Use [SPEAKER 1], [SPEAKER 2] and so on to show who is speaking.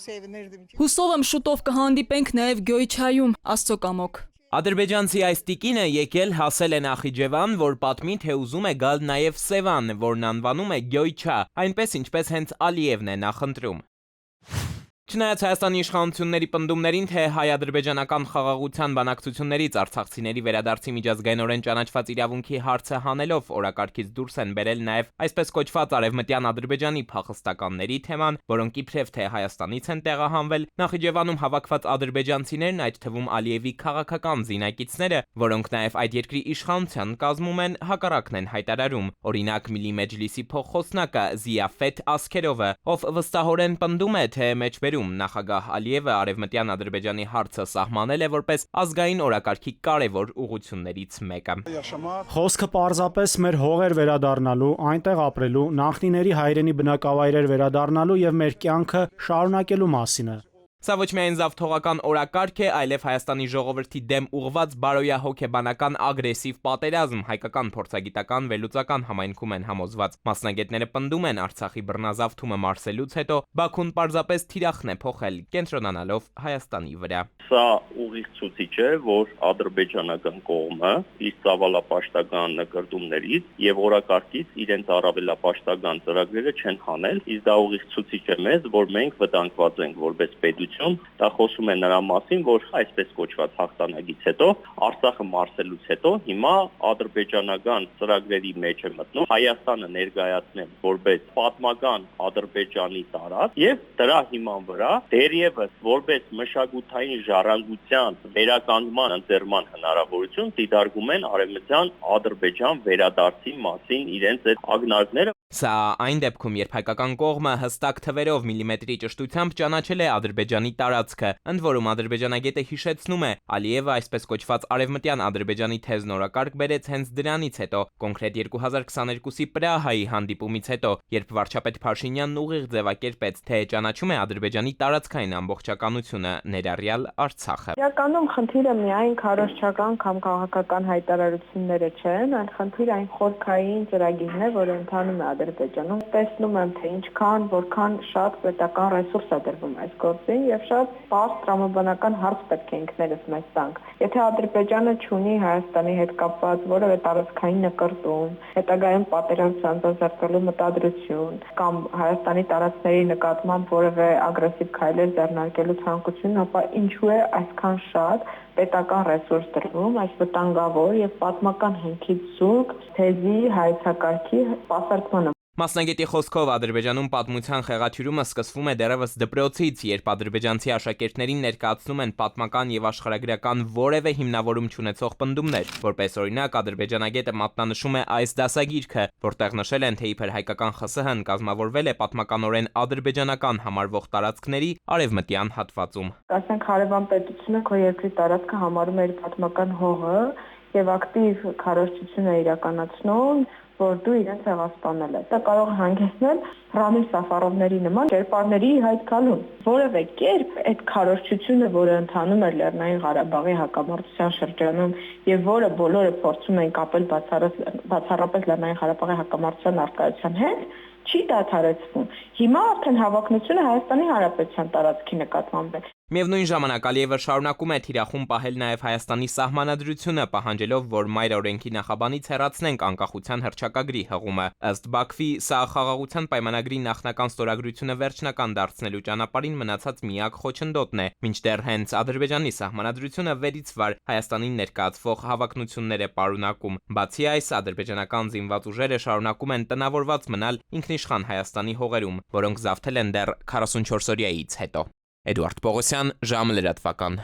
[SPEAKER 1] Հուսով եմ շուտով կհանդիպենք նաև Գյոյչայում, Աստծո կամոք։
[SPEAKER 2] Ադրբեջանցի այս տիկինը եկել հասել է Նախիջևան, որ պատմի, թե ուզում է գալ նաև Սևան, որն անվանում է Գյոյչա, այնպես ինչպես հենց Ալիևն է նախընտրում։ Չնայած Հայաստանի իշխանությունների պնդումներին, թե հայ-ադրբեջանական խաղաղության բանակցություններից արցախցիների վերադարձի միջազգայինորեն ճանաչված իրավունքի հարցը հանելով օրակարգից դուրս են բերել նաև այսպես կոչված արևմտյան Ադրբեջանի փախստականների թեման, որոնք իբրև թե Հայաստանից են տեղահանվել, Նախիջևանում հավաքված ադրբեջանցիներն, այդ թվում Ալիևի քաղաքական զինակիցները, որոնք նաև այդ երկրի իշխանության կազմում են, հակառակն են հայտարարում։ Օրինակ Միլի Մեջլիսի փոխխոսնակը Զիաֆեթ Ասքերովը, ով վստահորեն պնդում է, թե մեջբերում նախագահ Ալիևը արևմտյան Ադրբեջանի հարցը սահմանել է որպես ազգային օրակարգի կարևոր ուղղություններից մեկը։
[SPEAKER 3] Խոսքը պարզապես մեր հողեր վերադառնալու, այնտեղ ապրելու, նախնիների հայրենի բնակավայրեր վերադառնալու եւ մեր կյանքը շարունակելու մասին է։
[SPEAKER 2] Սա ոչ միայն զավթողական օրակարգ է, այլև Հայաստանի ժողովրդի դեմ ուղղված բարոյահոգեբանական ագրեսիվ պատերազմ, հայկական փորձագիտական վերլուծական համայնքում են համոզված։ Մասնագետները պնդում են Արցախի բռնազավթումը մարսելուց հետո Բաքուն պարզապես թիրախն է փոխել, կենտրոնանալով Հայաստանի վրա։
[SPEAKER 4] Սա ուղիղ ցուցիչ է, որ ադրբեջանական կողմը իր ծավալապաշտական նկարտումներից եւ օրակարգից իրենց առավելապաշտական ծրագրերը չեն հանել, իսկ դա ուղիղ ցուցիչ է մեզ, որ մենք վտանգված ենք որպես պետություն։ Դա խոսում է նրա մասին, որ այսպես կոչված հաղթանակից հետո Արցախը մարսելուց հետո հիմա ադրբեջանական ծրագրերի մեջ է մտնում Հայաստանը ներկայացնել որպես պատմական Ադրբեջանի տարածք եւ դրա հիման վրա դերևս որպես մշակութային ժառանգության վերականգնման ընձեռման հնարավորություն դիտարկում են արևմտյան Ադրբեջան վերադարձի մասին իրենց այդ ակնարկները։
[SPEAKER 2] Սա այն դեպքում, երբ հայկական կողմը հստակ թվերով միլիմետրի ճշտությամբ ճանաչել է Ադրբեջանի տարածքը, ընդ որում ադրբեջանագետը հիշեցնում է, Ալիևը այսպես կոչված արևմտյան Ադրբեջանի թեզն օրակարգ բերեց հենց դրանից հետո, կոնկրետ 2022-ի Պրահայի հանդիպումից հետո, երբ վարչապետ Փաշինյանն ուղիղ ձևակերպեց, թե ճանաչում է Ադրբեջանի տարածքային ամբողջականությունը, ներառյալ Արցախը։
[SPEAKER 5] Իրականում խնդիրը միայն քարոզչական կամ քաղաքական հայտարարությունները չեն, այլ խնդիրը այն խորքային ծրագիրն է, որը ընթանում է Ադրբեջանում։ Տեսնում եմ, թե ինչքան, որքան շատ պետական ռեսուրս է դրվում այս գործին եւ շատ բարձր տրամաբանական հարց պետք է ինքներս մեզ տանք։ Եթե Ադրբեջանը չունի Հայաստանի հետ կապված որևէ տարածքային նկարտում, հետագայում պատերազմ սանձազերծելու մտադրություն կամ Հայաստանի տարածքների նկատմամբ որևէ ագրեսիվ քայլեր ձեռնարկելու ցանկություն, ապա ինչու է այսքան շատ պետական ռեսուրս դրվում այս վտանգավոր եւ պատմական հենքից զուրկ թեզի հայեցակարգի սպասարկմանը։
[SPEAKER 2] Մասնագետի խոսքով Ադրբեջանում պատմության խեղաթյուրումը սկսվում է դեռևս դպրոցից, երբ ադրբեջանցի աշակերտներին ներկայացնում են պատմական եւ աշխարհագրական որևէ հիմնավորում չունեցող պնդումներ։ Որպես օրինակ, ադրբեջանագետը մատնանշում է այս դասագիրքը, որտեղ նշել են, թե իբր հայկական ԽՍՀ-ն կազմավորվել է պատմականորեն ադրբեջանական համարվող տարածքների արևմտյան հատվածում։
[SPEAKER 5] Ասենք հարևան պետությունը քո երկրի տարածքը համարում է իր պատմական հողը եւ ակտիվ քարոզչություն է իրականացնում, որ դու իրենց հեղասպանել ես։ Դա կարող է հանգեցնել Ռամիլ Սաֆարովների նման կերպարների հայտ գալուն։ Որևէ կերպ այդ քարոզչությունը, որը ընթանում է Լեռնային Ղարաբաղի հակամարտության շրջանում եւ որը բոլորը փորձում են կապել բացառապես Լեռնային Ղարաբաղի հակամարտության արկայության հետ, չի դադարեցվում։ Հիմա արդեն հավակնությունը Հայաստանի Հանրապետության տարածքի նկատմամբ է։
[SPEAKER 2] Միևնույն ժամանակ Ալիևը շարունակում է թիրախում պահել նաև Հայաստանի սահմանադրությունը, պահանջելով, որ մայր օրենքի նախաբանից հեռացնենք անկախության հռչակագրի հղումը։ Ըստ Բաքվի, սա խաղաղության պայմանագրի նախնական ստորագրությունը վերջնական դարձնելու ճանապարհին մնացած միակ խոչընդոտն է, մինչդեռ հենց Ադրբեջանի սահմանադրությունը վերից վար Հայաստանին ներկայացվող հավակնություններ է պարունակում։ Բացի այս, ադրբեջանական զինված ուժերը շարունակում են տնավորված մնալ ինքնիշխան Հայաստանի հողերում, որոնք զավթել են դեռ 44 օրյայից հետո։ Էդուարդ Պողոսյան, ժամը լրատվական։